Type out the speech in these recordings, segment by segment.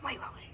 Wait, wait, wait.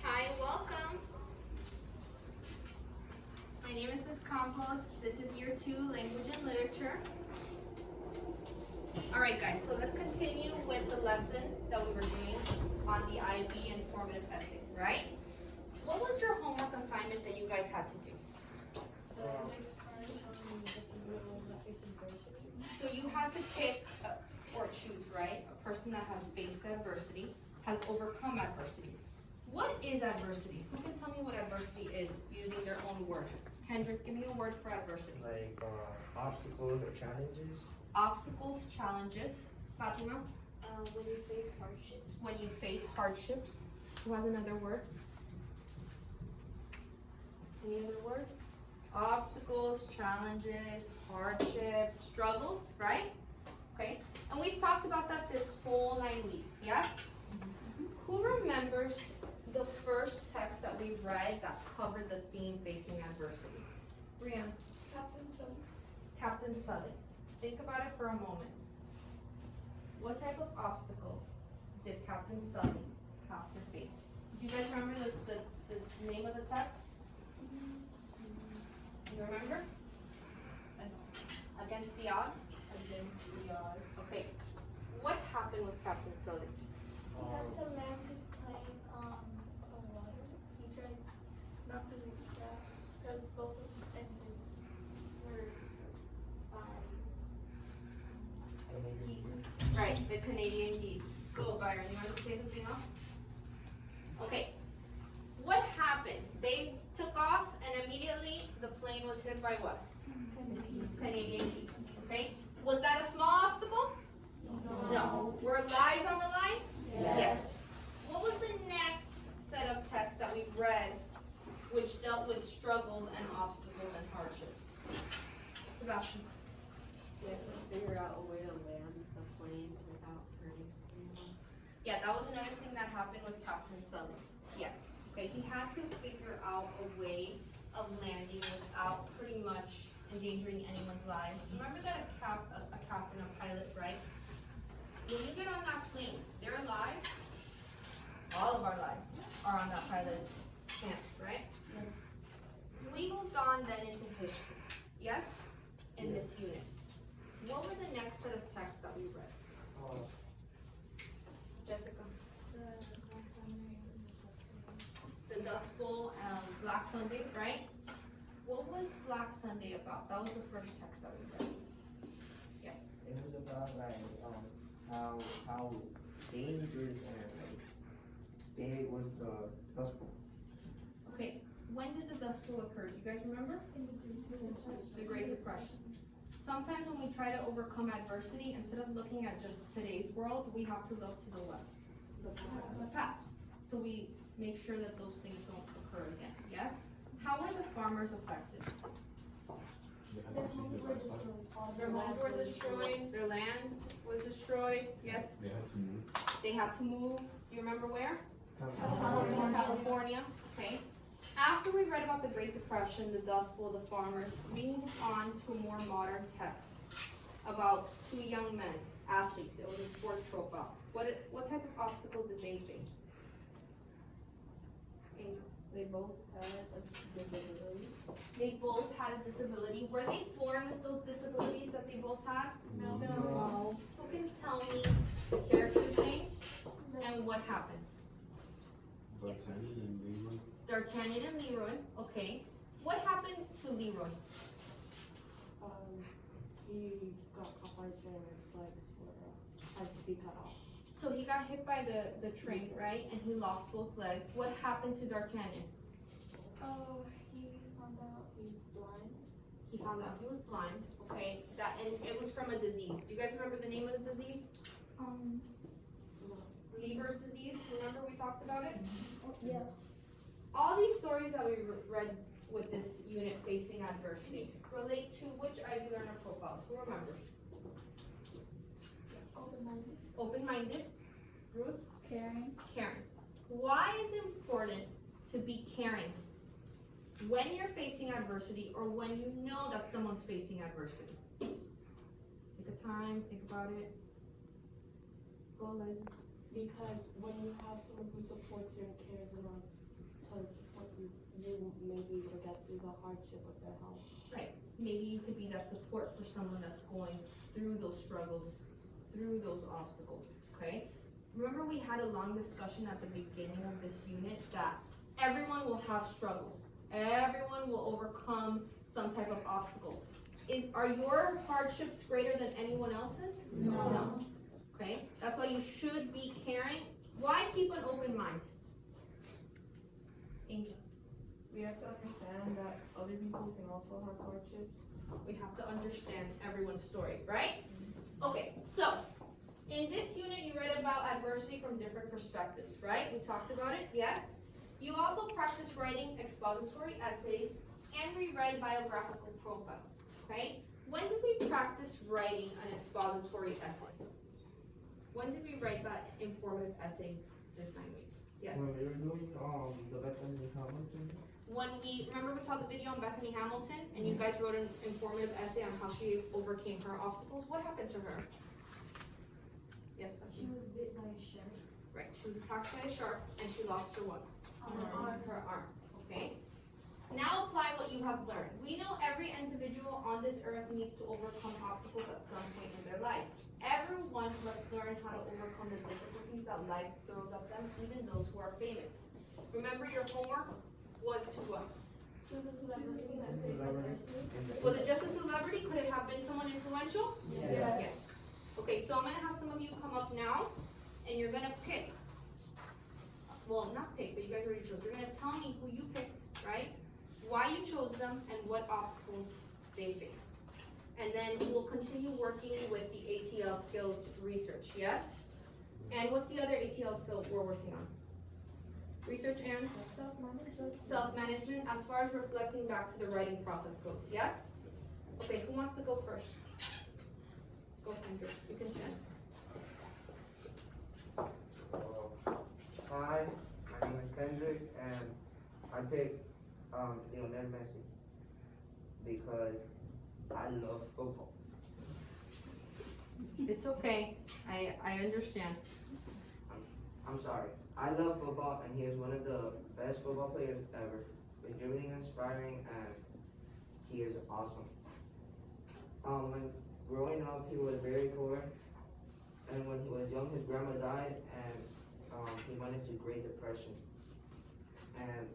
Hi, welcome. My name is Ms. Campos. This is year 2, language and literature. Alright guys, so let's continue with the lesson that we were doing on the IB and formative essay, right? What was your homework assignment that you guys had to do? So you had to pick or choose, right? A person that has faced adversity, has overcome adversity. What is adversity? Who can tell me what adversity is using their own word? Kendrick, give me a word for adversity. Like obstacles or challenges. Obstacles, challenges. Fatima? When you face hardships. When you face hardships. Who has another word? Any other words? Obstacles, challenges, hardships, struggles, right? Okay. And we've talked about that this whole 9 weeks, yes? Who remembers the first text that we read that covered the theme facing adversity? Brianne. Captain Sun. Captain Sully. Think about it for a moment. What type of obstacles did Captain Sully have to face? Do you guys remember the name of the text? You remember? Against the odds? Against the odds. Okay. What happened with Captain Sully? He had to land his plane on water. He tried not to reach that because both of his engines were geese. Right, the Canadian geese. Go, Byron. You want to say something else? Okay. What happened? They took off and immediately the plane was hit by what? Canadian geese. Okay. Was that a small obstacle? No. Were lives on the line? Yes. What was the next set of texts that we read which dealt with struggles and obstacles and hardships? Sebastian. They have to figure out a way to land the plane without hurting anyone. Yeah, that was another thing that happened with Captain Sully. Yes. Okay, he had to figure out a way of landing without pretty much endangering anyone's lives. Remember that a captain, a pilot, right? When you get on that plane, their lives, all of our lives, are on that pilot's hands, right? Yes. We moved on then into history, yes? In this unit. What were the next set of texts that we read? Jessica? The Dust Bowl, Black Sunday, right? What was Black Sunday about? That was the first text that we read. Yes. It was about like how dangerous and like big was the Dust Bowl. Okay. When did the Dust Bowl occur? Do you guys remember? The Great Depression. Sometimes when we try to overcome adversity, instead of looking at just today's world, we have to look to the what? The past. So we make sure that those things don't occur again. Yes? How were the farmers affected? Their homes were destroyed. Their homes were destroyed, their land was destroyed, yes? They had to move. They had to move. Do you remember where? California. California, okay. After we read about the Great Depression, the Dust Bowl, the farmers, we moved on to a more modern text about 2 young men, athletes. It was a sports profile. What type of obstacles did they face? They both had a disability. They both had a disability. Were they born with those disabilities that they both had? No. Who can tell me the characters' names and what happened? D'Artagnan and Leroy. D'Artagnan and Leroy, okay. What happened to Leroy? He got caught by the train and his legs had to be cut off. So he got hit by the train, right? And he lost both legs. What happened to D'Artagnan? He found out he's blind. He found out he was blind, okay. And it was from a disease. Do you guys remember the name of the disease? Leber's disease, remember we talked about it? Yeah. All these stories that we read with this unit facing adversity relate to which IB learner profiles? Who remembers? Open-minded. Open-minded. Ruth? Caring. Karen. Why is it important to be caring when you're facing adversity or when you know that someone's facing adversity? Take a time, think about it. Go, Liza. Because when you have someone who supports you and cares enough to support you, you maybe will get through the hardship of their help. Right. Maybe you could be that support for someone that's going through those struggles, through those obstacles, okay? Remember we had a long discussion at the beginning of this unit that everyone will have struggles. Everyone will overcome some type of obstacle. Are your hardships greater than anyone else's? No. Okay, that's why you should be caring. Why keep an open mind? Angel. We have to understand that other people can also have hardships. We have to understand everyone's story, right? Okay, so in this unit you read about adversity from different perspectives, right? We talked about it, yes? You also practice writing expository essays and reread biographical profiles, okay? When did we practice writing an expository essay? When did we write that informative essay this 9 weeks? Yes? When we were doing, the Bethany Hamilton, When remember we saw the video on Bethany Hamilton and you guys wrote an informative essay on how she overcame her obstacles? What happened to her? Yes, She was bit by a shark. right, she was attacked by a shark and she lost her what? Her arm, okay? Now apply what you have learned. We know every individual on this earth needs to overcome obstacles at some point in their life. Everyone must learn how to overcome the difficulties that life throws at them, even those who are famous. Remember your homework was to what? Choose a celebrity that faced adversity. Was it just a celebrity? Could it have been someone influential? Yes. Okay, so I'm gonna have some of you come up now, and you're gonna pick. Well, not pick, but you guys already chose. You're gonna tell me who you picked, right? Why you chose them, and what obstacles they faced. And then we'll continue working with the ATL skills research, yes? And what's the other ATL skill we're working on? Research and self-management as far as reflecting back to the writing process goes, yes? Okay, who wants to go first? Go, Kendrick, you can stand. Hi, my name is Kendrick, and I picked Lionel Messi because I love football. It's okay, I understand. I'm sorry. I love football, and he is one of the best football players ever. Rejuvenating, inspiring, and he is awesome. When growing up, he was very poor, and when he was young, his grandma died, and he went into Great Depression. And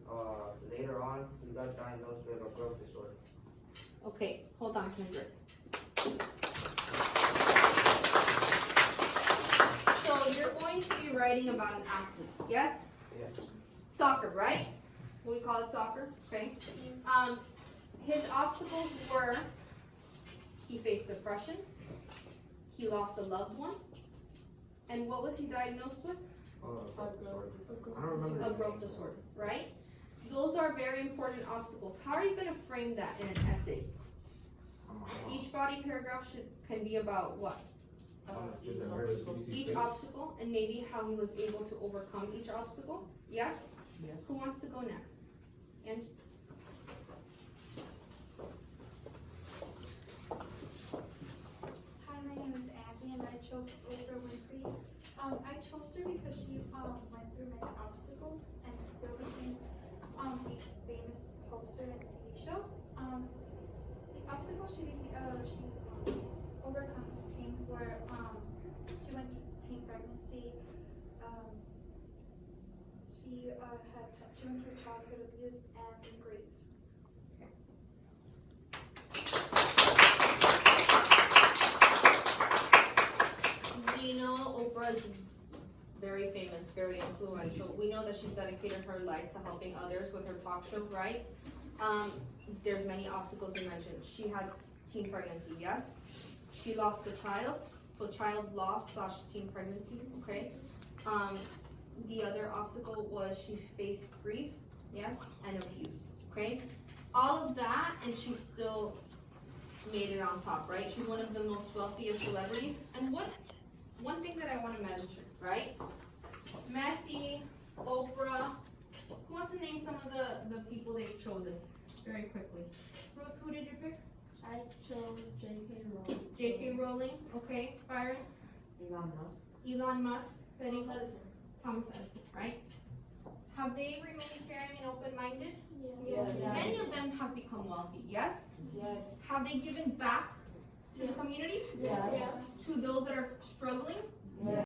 later on, he got diagnosed with a growth disorder. Okay, hold on, Kendrick. So you're going to be writing about an athlete, yes? Yeah. Soccer, right? We call it soccer, okay? His obstacles were, he faced depression, he lost a loved one, and what was he diagnosed with? I don't remember. A growth disorder, right? Those are very important obstacles. How are you going to frame that in an essay? Each body paragraph can be about what? Each obstacle, and maybe how he was able to overcome each obstacle. Yes? Yes. Who wants to go next? And Hi, my name is Angie, and I chose Oprah Winfrey. I chose her because she went through many obstacles and still became a famous hoster and TV show. The obstacles she overcome were she went through teen pregnancy. She went through childhood abuse and grades. we know Oprah's very famous, very influential. We know that she's dedicated her life to helping others with her talk show, right? There's many obstacles you mentioned. She had teen pregnancy, yes? She lost a child, so child loss / teen pregnancy, okay? The other obstacle was she faced grief, yes, and abuse, okay? All of that, and she still made it on top, right? She's one of the most wealthiest celebrities. And one thing that I want to mention, right? Messi, Oprah. Who wants to name some very quickly. Ruth, who did you pick? I chose J.K. Rowling. J.K. Rowling, okay. Byron? Elon Musk. Elon Musk. Betty? Thomas Edison. Thomas Edison, right? Have they remained caring and open-minded? Yes. Many of them have become wealthy, yes? Yes. Have they given back to the community? Yes. To those that are struggling?